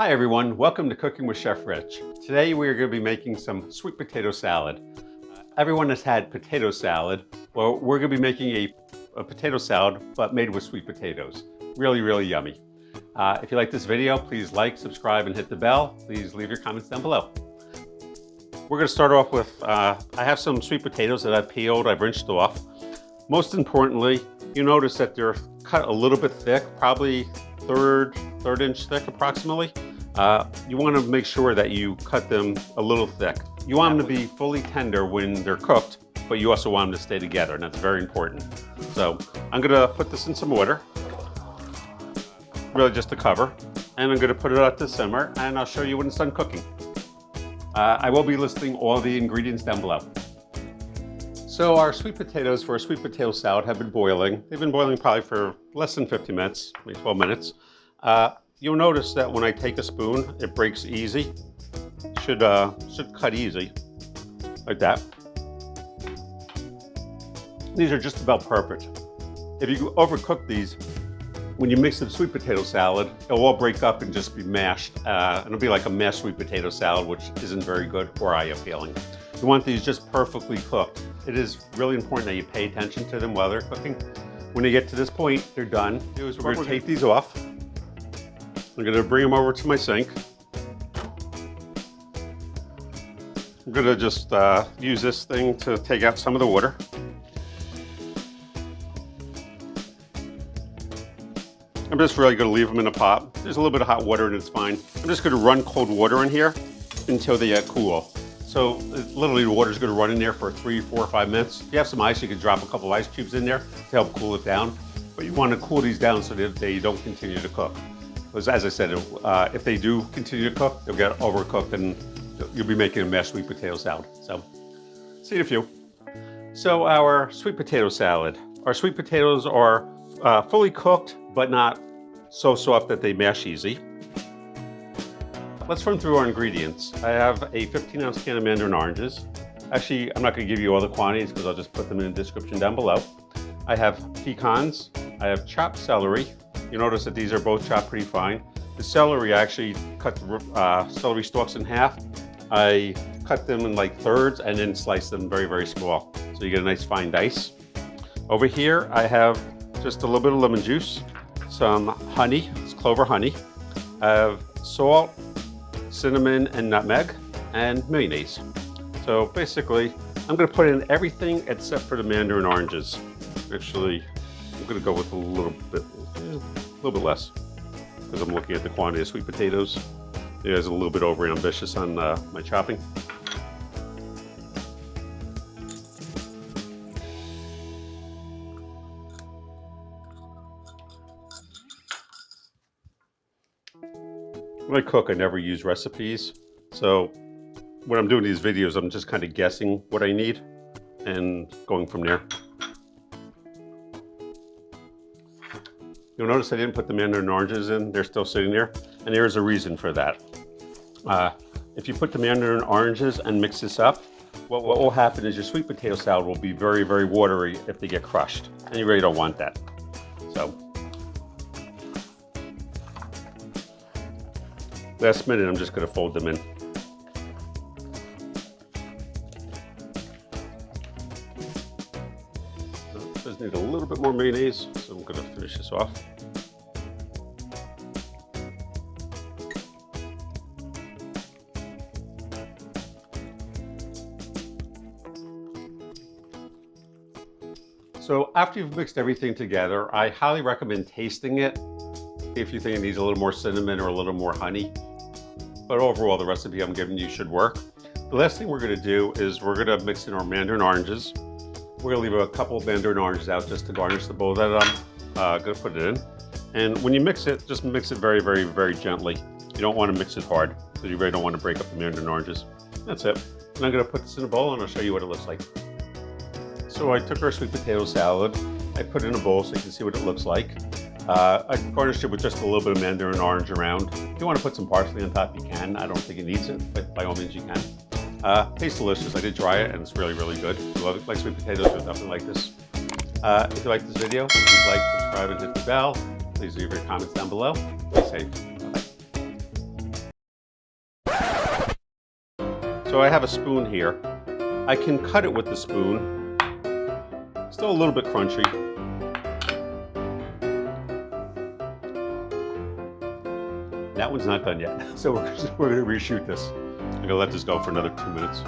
Hi everyone, welcome to Cooking with Chef Rich. Today we are going to be making some sweet potato salad. Everyone has had potato salad. Well, we're going to be making a potato salad but made with sweet potatoes. Really yummy. If you like this video, please like, subscribe, and hit the bell. Please leave your comments down below. We're going to start off with, I have some sweet potatoes that I've peeled, I've rinsed off. Most importantly, you notice that they're cut a little bit thick, probably third inch thick approximately. You want to make sure that you cut them a little thick. You want them to be fully tender when they're cooked, but you also want them to stay together, and that's very important. So I'm going to put this in some water, really just to cover, and I'm going to put it out to simmer, and I'll show you when it's done cooking. I will be listing all the ingredients down below. So our sweet potatoes for a sweet potato salad have been boiling. They've been boiling probably for less than 50 minutes, maybe 12 minutes. You'll notice that when I take a spoon, it breaks easy. Should cut easy, like that. These are just about perfect. If you overcook these, when you mix the sweet potato salad, it'll all break up and just be mashed. It'll be like a mashed sweet potato salad, which isn't very good or eye appealing. You want these just perfectly cooked. It is really important that you pay attention to them while they're cooking. When they get to this point, they're done. We're going to take these off. I'm going to bring them over to my sink. I'm going to just use this thing to take out some of the water. I'm just really going to leave them in a pot. There's a little bit of hot water and it's fine. I'm just going to run cold water in here until they get cool. So literally the water is going to run in there for 3, 4, or 5 minutes. If you have some ice, you can drop a couple of ice cubes in there to help cool it down. But you want to cool these down so that they don't continue to cook. Because as I said, if they do continue to cook, they'll get overcooked and you'll be making a mashed sweet potato salad. So, see you in a few. So our sweet potato salad. Our sweet potatoes are fully cooked, but not so soft that they mash easy. Let's run through our ingredients. I have a 15-ounce can of Mandarin oranges. Actually, I'm not going to give you all the quantities because I'll just put them in the description down below. I have pecans. I have chopped celery. You notice that these are both chopped pretty fine. The celery, I actually cut the celery stalks in half. I cut them in like thirds and then slice them very small. So you get a nice fine dice. Over here, I have just a little bit of lemon juice, some honey, it's clover honey. I have salt, cinnamon, and nutmeg, and mayonnaise. So basically, I'm going to put in everything except for the Mandarin oranges. Actually, I'm going to go with a little bit less because I'm looking at the quantity of sweet potatoes. You guys are a little bit over ambitious on my chopping. When I cook, I never use recipes. So when I'm doing these videos, I'm just kind of guessing what I need and going from there. You'll notice I didn't put the Mandarin oranges in. They're still sitting there. And there's a reason for that. If you put the Mandarin oranges and mix this up, what will happen is your sweet potato salad will be very watery if they get crushed. And you really don't want that. So, last minute, I'm just going to fold them in. Just need a little bit more mayonnaise, so I'm going to finish this off. So after you've mixed everything together, I highly recommend tasting it if you think it needs a little more cinnamon or a little more honey. But overall, the recipe I'm giving you should work. The last thing we're going to do is we're going to mix in our Mandarin oranges. We're going to leave a couple of Mandarin oranges out just to garnish the bowl that I'm going to put it in. And when you mix it, just mix it very gently. You don't want to mix it hard because you really don't want to break up the Mandarin oranges. That's it. And I'm going to put this in a bowl and I'll show you what it looks like. So I took our sweet potato salad. I put it in a bowl so you can see what it looks like. I garnished it with just a little bit of Mandarin orange around. If you want to put some parsley on top, you can. I don't think it needs it, but by all means you can. Tastes delicious. I did try it and it's really good. If you like sweet potatoes, you'll definitely like this. If you like this video, please like, subscribe, and hit the bell. Please leave your comments down below. Be safe. Bye-bye. So I have a spoon here. I can cut it with the spoon. Still a little bit crunchy. That one's not done yet. So we're gonna reshoot this. I'm gonna let this go for another 2 minutes.